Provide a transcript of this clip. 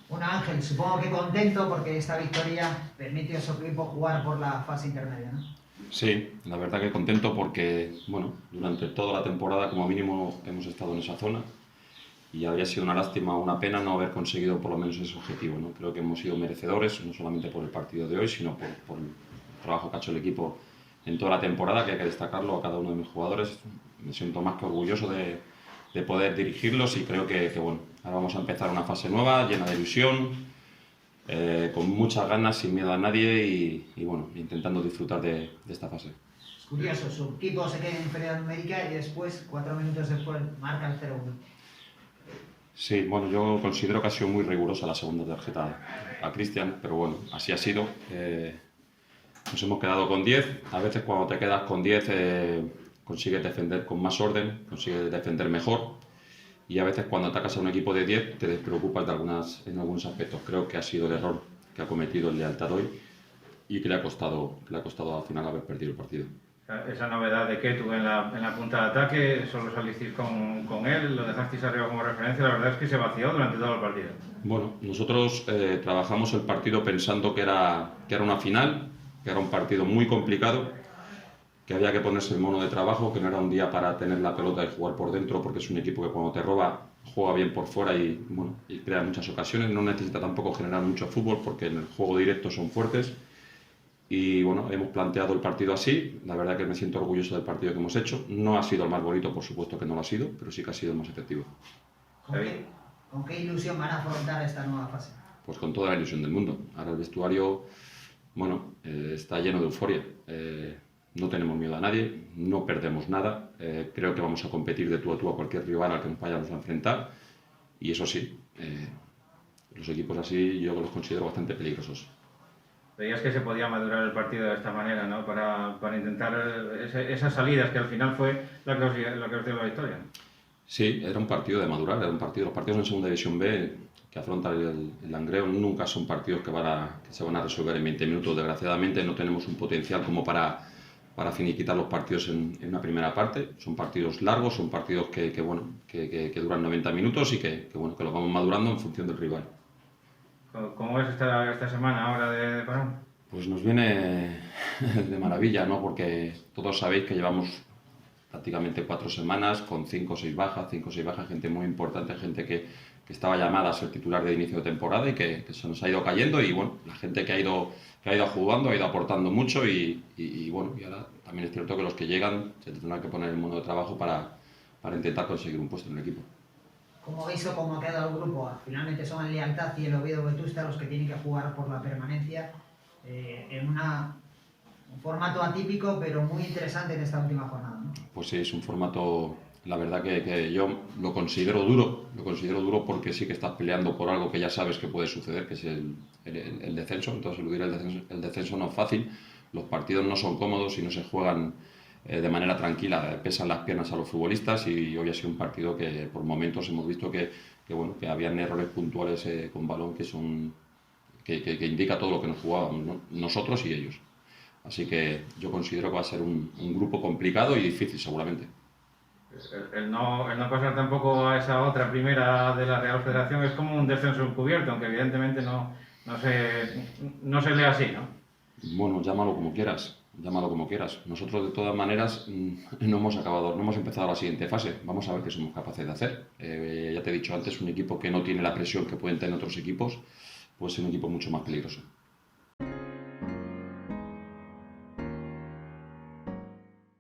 Bueno, Ángel, supongo que contento porque esta victoria permite a su equipo jugar por la fase intermedia, ¿no? Sí, la verdad que contento porque, bueno, durante toda la temporada como mínimo hemos estado en esa zona y habría sido una lástima, una pena no haber conseguido por lo menos ese objetivo, ¿no? Creo que hemos sido merecedores, no solamente por el partido de hoy, sino por el trabajo que ha hecho el equipo en toda la temporada, que hay que destacarlo a cada uno de mis jugadores. Me siento más que orgulloso de poder dirigirlos y creo que, bueno, ahora vamos a empezar una fase nueva, llena de ilusión, con muchas ganas, sin miedo a nadie y bueno, intentando disfrutar de esta fase. Es curioso, su equipo se queda en inferioridad numérica y después, 4 minutos después, marca el 0-1. Sí, bueno, yo considero que ha sido muy rigurosa la segunda tarjeta a Cristian, pero bueno, así ha sido. Nos hemos quedado con 10. A veces cuando te quedas con 10 consigues defender con más orden, consigues defender mejor. Y a veces cuando atacas a un equipo de 10 te despreocupas en algunos aspectos. Creo que ha sido el error que ha cometido el Lealtad hoy y que le ha costado al final haber perdido el partido. Esa novedad de Ketu en la punta de ataque, solo salisteis con él, lo dejasteis arriba como referencia, la verdad es que se vació durante todo el partido. Bueno, nosotros trabajamos el partido pensando que era una final, que era un partido muy complicado, que había que ponerse el mono de trabajo, que no era un día para tener la pelota y jugar por dentro, porque es un equipo que cuando te roba juega bien por fuera y, bueno, y crea muchas ocasiones. No necesita tampoco generar mucho fútbol porque en el juego directo son fuertes. Y bueno, hemos planteado el partido así. La verdad que me siento orgulloso del partido que hemos hecho. No ha sido el más bonito, por supuesto que no lo ha sido, pero sí que ha sido el más efectivo. ¿Con qué ilusión van a afrontar esta nueva fase? Pues con toda la ilusión del mundo. Ahora el vestuario, bueno, está lleno de euforia. No tenemos miedo a nadie, no perdemos nada. Creo que vamos a competir de tú a tú a cualquier rival al que nos vayamos a enfrentar. Y eso sí, los equipos así yo los considero bastante peligrosos. Veías que se podía madurar el partido de esta manera, ¿no? Para intentar esas salidas, que al final fue lo que os dio la victoria. Sí, era un partido de madurar, era un partido. Los partidos en Segunda División B que afronta el Langreo nunca son partidos que se van a resolver en 20 minutos. Desgraciadamente no tenemos un potencial como para finiquitar los partidos en una primera parte. Son partidos largos, son partidos que duran 90 minutos y que los vamos madurando en función del rival. ¿Cómo es esta semana ahora de parón? Pues nos viene de maravilla, ¿no? Porque todos sabéis que llevamos prácticamente 4 semanas con 5 o 6 bajas, gente muy importante, gente que estaba llamada a ser titular de inicio de temporada y que se nos ha ido cayendo y bueno, la gente que ha ido jugando, ha ido aportando mucho y bueno, y ahora también es cierto que los que llegan se tendrán que poner el mono de trabajo para intentar conseguir un puesto en el equipo. ¿Cómo veis o cómo ha quedado el grupo? Finalmente son el Lealtad y el Oviedo Vetusta los que tienen que jugar por la permanencia en un formato atípico pero muy interesante en esta última jornada, ¿no? Pues sí, es un formato, la verdad que yo lo considero duro porque sí que estás peleando por algo que ya sabes que puede suceder, que es el descenso. Entonces eludir el descenso no es fácil, los partidos no son cómodos y no se juegan de manera tranquila, pesan las piernas a los futbolistas y hoy ha sido un partido que por momentos hemos visto que habían errores puntuales con balón que indica todo lo que nos jugábamos, ¿no? Nosotros y ellos. Así que yo considero que va a ser un grupo complicado y difícil seguramente. El no pasar tampoco a esa otra primera de la Real Federación es como un descenso encubierto, aunque evidentemente no se lee así, ¿no? Bueno, llámalo como quieras. Nosotros de todas maneras no hemos empezado la siguiente fase. Vamos a ver qué somos capaces de hacer. Ya te he dicho antes, un equipo que no tiene la presión que pueden tener otros equipos puede ser un equipo mucho más peligroso.